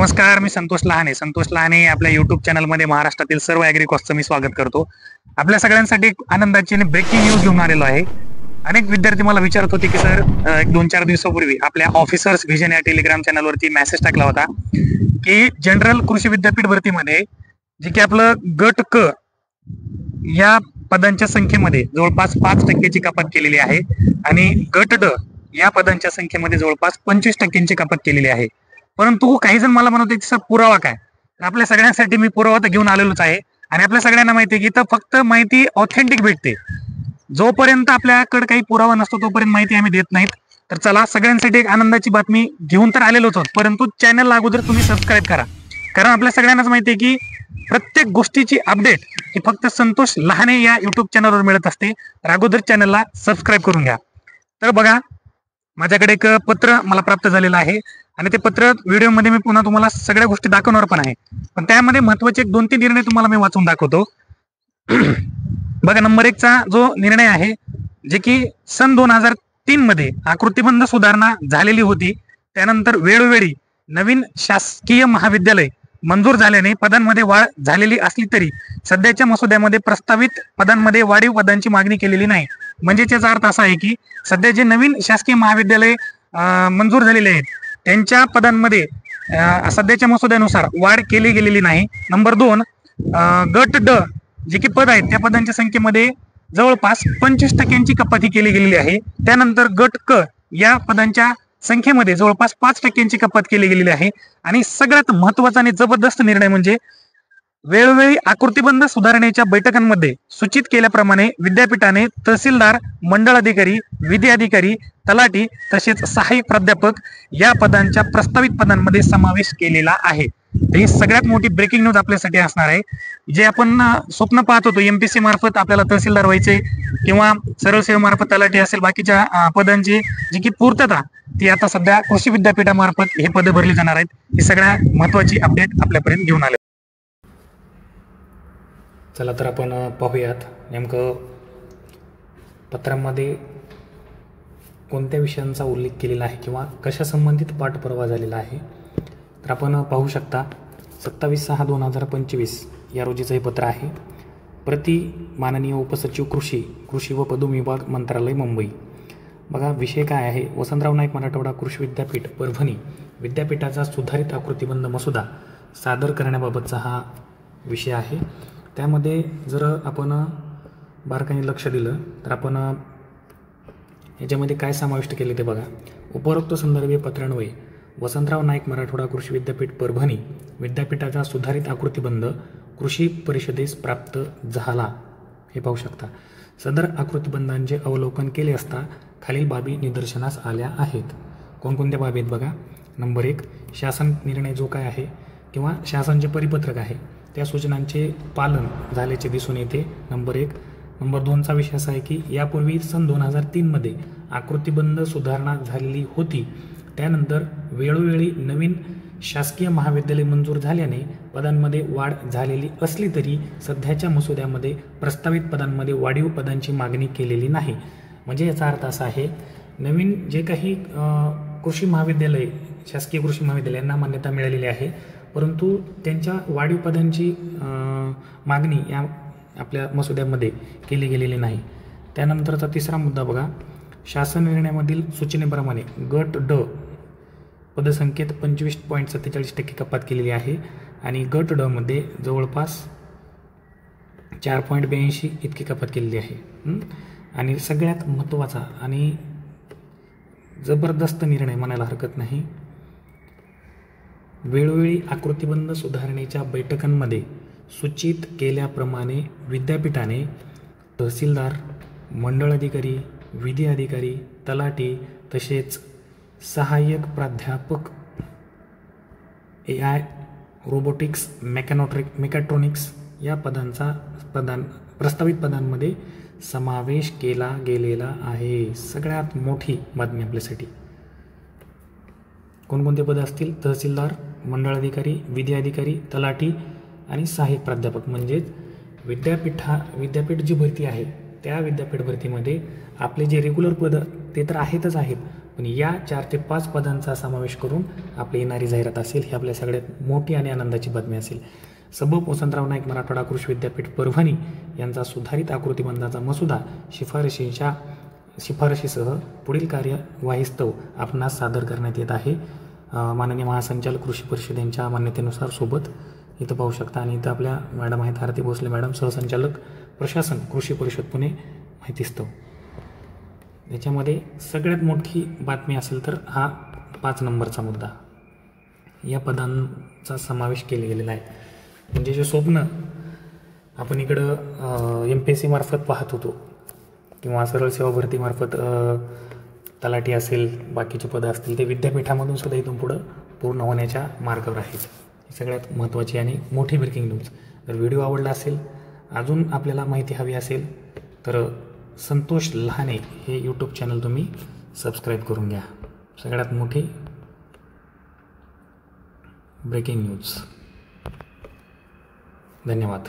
नमस्कार, मी संतोष लहाने आपल्या युट्यूब चॅनलमध्ये महाराष्ट्रातील सर्व ॲग्रिकॉसचं मी स्वागत करतो. आपल्या सगळ्यांसाठी एक आनंदाची आणि ब्रेकिंग न्यूज घेऊन आलेलो आहे. अनेक विद्यार्थी मला विचारत होते की सर, एक 2-4 दिवसापूर्वी आपल्या ऑफिसर्स व्हिजन या टेलिग्राम चॅनलवरती मेसेज टाकला होता की जनरल कृषी विद्यापीठ भरतीमध्ये जे की आपलं गट क या पदांच्या संख्येमध्ये जवळपास 5% कपात केलेली आहे आणि गट ड या पदांच्या संख्येमध्ये जवळपास 25% कपात केलेली आहे. परंतु काही जण मला म्हणत होते सर पुरावा काय? तर आपल्या सगळ्यांसाठी मी पुरावा तर घेऊन आलेलोच आहे आणि आपल्या सगळ्यांना माहिती आहे की तर फक्त माहिती ऑथेंटिक भेटते. जोपर्यंत आपल्याकडे काही पुरावा नसतो तोपर्यंत माहिती आम्ही देत नाहीत. तर चला, सगळ्यांसाठी एक आनंदाची बातमी घेऊन तर आलेलोच आहोत, परंतु चॅनलला अगोदर तुम्ही सबस्क्राईब करा. कारण आपल्या सगळ्यांनाच माहिती आहे की प्रत्येक गोष्टीची अपडेट ही फक्त संतोष लहाने या युट्यूब चॅनलवर मिळत असते. तर अगोदर चॅनलला सबस्क्राईब करून घ्या. तर बघा, माझ्याकडे एक पत्र मला प्राप्त झालेलं आहे आणि ते पत्र व्हिडिओमध्ये मी पुन्हा तुम्हाला सगळ्या गोष्टी दाखवणार पण आहे, पण त्यामध्ये महत्वाचे 2-3 निर्णय तुम्हाला मी वाचून दाखवतो. बघा, नंबर 1 चा जो निर्णय आहे, जे की सन 2003 मध्ये आकृतीबंध सुधारणा झालेली होती, त्यानंतर वेळोवेळी नवीन शासकीय महाविद्यालय मंजूर झाल्याने पदांमध्ये वाढ झालेली असली तरी सध्याच्या मसुद्यामध्ये प्रस्तावित पदांमध्ये वाढीव पदांची मागणी केलेली नाही. म्हणजे त्याचा अर्थ असा आहे की सध्या जे नवीन शासकीय महाविद्यालय मंजूर झालेले आहेत त्यांच्या पदांमध्ये सध्याच्या मसुद्यानुसार वाढ केली गेलेली नाही. नंबर 2, गट ड जे की पद आहेत त्या पदांच्या संख्येमध्ये जवळपास 25% कपाती केली गेलेली आहे. त्यानंतर गट क या पदांच्या संख्येमध्ये जवळपास 5% कपात केली गेलेली आहे. आणि सगळ्यात महत्वाचा आणि जबरदस्त निर्णय म्हणजे वेळोवेळी आकृतीबंध सुधारणेच्या बैठकांमध्ये सूचित केल्याप्रमाणे विद्यापीठाने तहसीलदार, मंडळ अधिकारी, विधी अधिकारी, तलाठी तसेच सहाय्यक प्राध्यापक या पदांच्या प्रस्तावित पदांमध्ये समावेश केलेला आहे. ही सगळ्यात मोठी ब्रेकिंग न्यूज आपल्यासाठी असणार आहे. जे आपण स्वप्न पाहत होतो एमपीसी मार्फत आपल्याला तहसीलदार व्हायचे किंवा सरळ सेवेमार्फत तलाठी असेल, बाकीच्या पदांची जी की पूर्तता ती आता सध्या कृषी विद्यापीठामार्फत हे पदं भरली जाणार आहेत. ही सगळ्यात महत्वाची अपडेट आपल्यापर्यंत घेऊन आले. चला तर आपण पाहूयात नेमकं पत्रामध्ये कोणत्या विषयांचा उल्लेख केलेला आहे किंवा कशा संबंधित पाठपुरावा झालेला आहे. तर आपण पाहू शकता 27/6/2025 या रोजीचं हे पत्र आहे. प्रति माननीय उपसचिव कृषी व पदवी विभाग मंत्रालय मुंबई. बघा, विषय काय आहे, वसंतराव नाईक मराठवाडा कृषी विद्यापीठ परभणी विद्यापीठाचा सुधारित आकृतीबंध मसुदा सादर करण्याबाबतचा हा विषय आहे. त्यामध्ये जर आपण बारकाईने लक्ष दिलं तर आपण याच्यामध्ये काय समाविष्ट केले ते बघा. उपरोक्त संदर्भीय पत्रान्वये वसंतराव नाईक मराठवाडा कृषी विद्यापीठ परभणी विद्यापीठाचा सुधारित आकृतीबंध कृषी परिषदेस प्राप्त झाला. हे पाहू शकता. सदर आकृतीबंधांचे अवलोकन केले असता खालील बाबी निदर्शनास आल्या आहेत. कोणकोणत्या बाबी आहेत बघा. नंबर 1, शासन निर्णय जो काय आहे किंवा शासनचे परिपत्रक आहे त्या सूचनांचे पालन झाल्याचे दिसून येते. नंबर 1. नंबर 2 चा विषय असा आहे की यापूर्वी सन 2003 मध्ये आकृतीबंध सुधारणा झालेली होती. त्यानंतर वेळोवेळी नवीन शासकीय महाविद्यालय मंजूर झाल्याने पदांमध्ये वाढ झालेली असली तरी सध्याच्या मसुद्यामध्ये प्रस्तावित पदांमध्ये वाढीव पदांची मागणी केलेली नाही. म्हणजे याचा अर्थ असा आहे, नवीन जे काही कृषी महाविद्यालय शासकीय कृषी महाविद्यालयांना मान्यता मिळालेली आहे, परंतु त्यांच्या वाढीव पदांची मागणी या आपल्या मसुद्यामध्ये केली गेलेली नाही. त्यानंतरचा 3रा मुद्दा बघा. शासन निर्णयामधील सूचनेप्रमाणे गट ड पदसंख्येत 25.47% कपात केलेली आहे आणि गट ड मध्ये जवळपास 4.82 इतकी कपात केलेली आहे. आणि सगळ्यात महत्त्वाचा आणि जबरदस्त निर्णय म्हणायला हरकत नाही, वेळोवेळी आकृतीबंध सुधारणेच्या बैठकांमध्ये सूचित केल्याप्रमाणे विद्यापीठाने तहसीलदार, मंडळ अधिकारी, विधी अधिकारी, तलाठी तसेच सहाय्यक प्राध्यापक, AI, रोबोटिक्स, मेकॅट्रॉनिक्स या प्रस्तावित पदांमध्ये समावेश केला गेलेला आहे. सगळ्यात मोठी बातमी आपल्यासाठी. कोणकोणते पद असतील? तहसीलदार, मंडळ अधिकारी, विधी अधिकारी, तलाठी आणि सहाय्यक प्राध्यापक. म्हणजेच विद्यापीठ जी भरती आहे त्या विद्यापीठ भरतीमध्ये आपले जे रेग्युलर पद ते तर आहेतच आहेत, पण या 4 ते 5 पदांचा समावेश करून आपली येणारी जाहिरात असेल. ही आपल्या सगळ्यात मोठी आणि आनंदाची बातमी असेल. सबब वसंतराव नाईक मराठवाडा कृषी विद्यापीठ परभणी यांचा सुधारित आकृतीबंधाचा मसुदा शिफारशीसह पुढील कार्यवाहीस्तव आपणास सादर करण्यात येत आहे. माननीय महासंचालक कृषी परिषद यांच्या मान्यतेनुसार सोबत इथं पाहू शकता. आणि इथं आपल्या मॅडम आहेत, आरती भोसले मॅडम, सहसंचालक प्रशासन कृषी परिषद पुणे, माहितीस्तव. याच्यामध्ये सगळ्यात मोठी बातमी असेल तर हा 5 नंबरचा मुद्दा, या पदांचा समावेश केला गेलेला आहे. म्हणजे जे स्वप्न आपण इकडं MPSC मार्फत पाहत होतो किंवा सरळ सेवा भरतीमार्फत तलाठी असेल, बाकीचे पदं असतील, ते विद्यापीठामधून सुद्धा इथून पुढं पूर्ण होण्याच्या मार्गावर आहेत. ही सगळ्यात महत्त्वाची आणि मोठी ब्रेकिंग न्यूज. जर व्हिडिओ आवडला असेल, अजून आपल्याला माहिती हवी असेल तर संतोष लहाने हे यूट्यूब चॅनल तुम्ही सबस्क्राईब करून घ्या. सगळ्यात मोठी ब्रेकिंग न्यूज. धन्यवाद.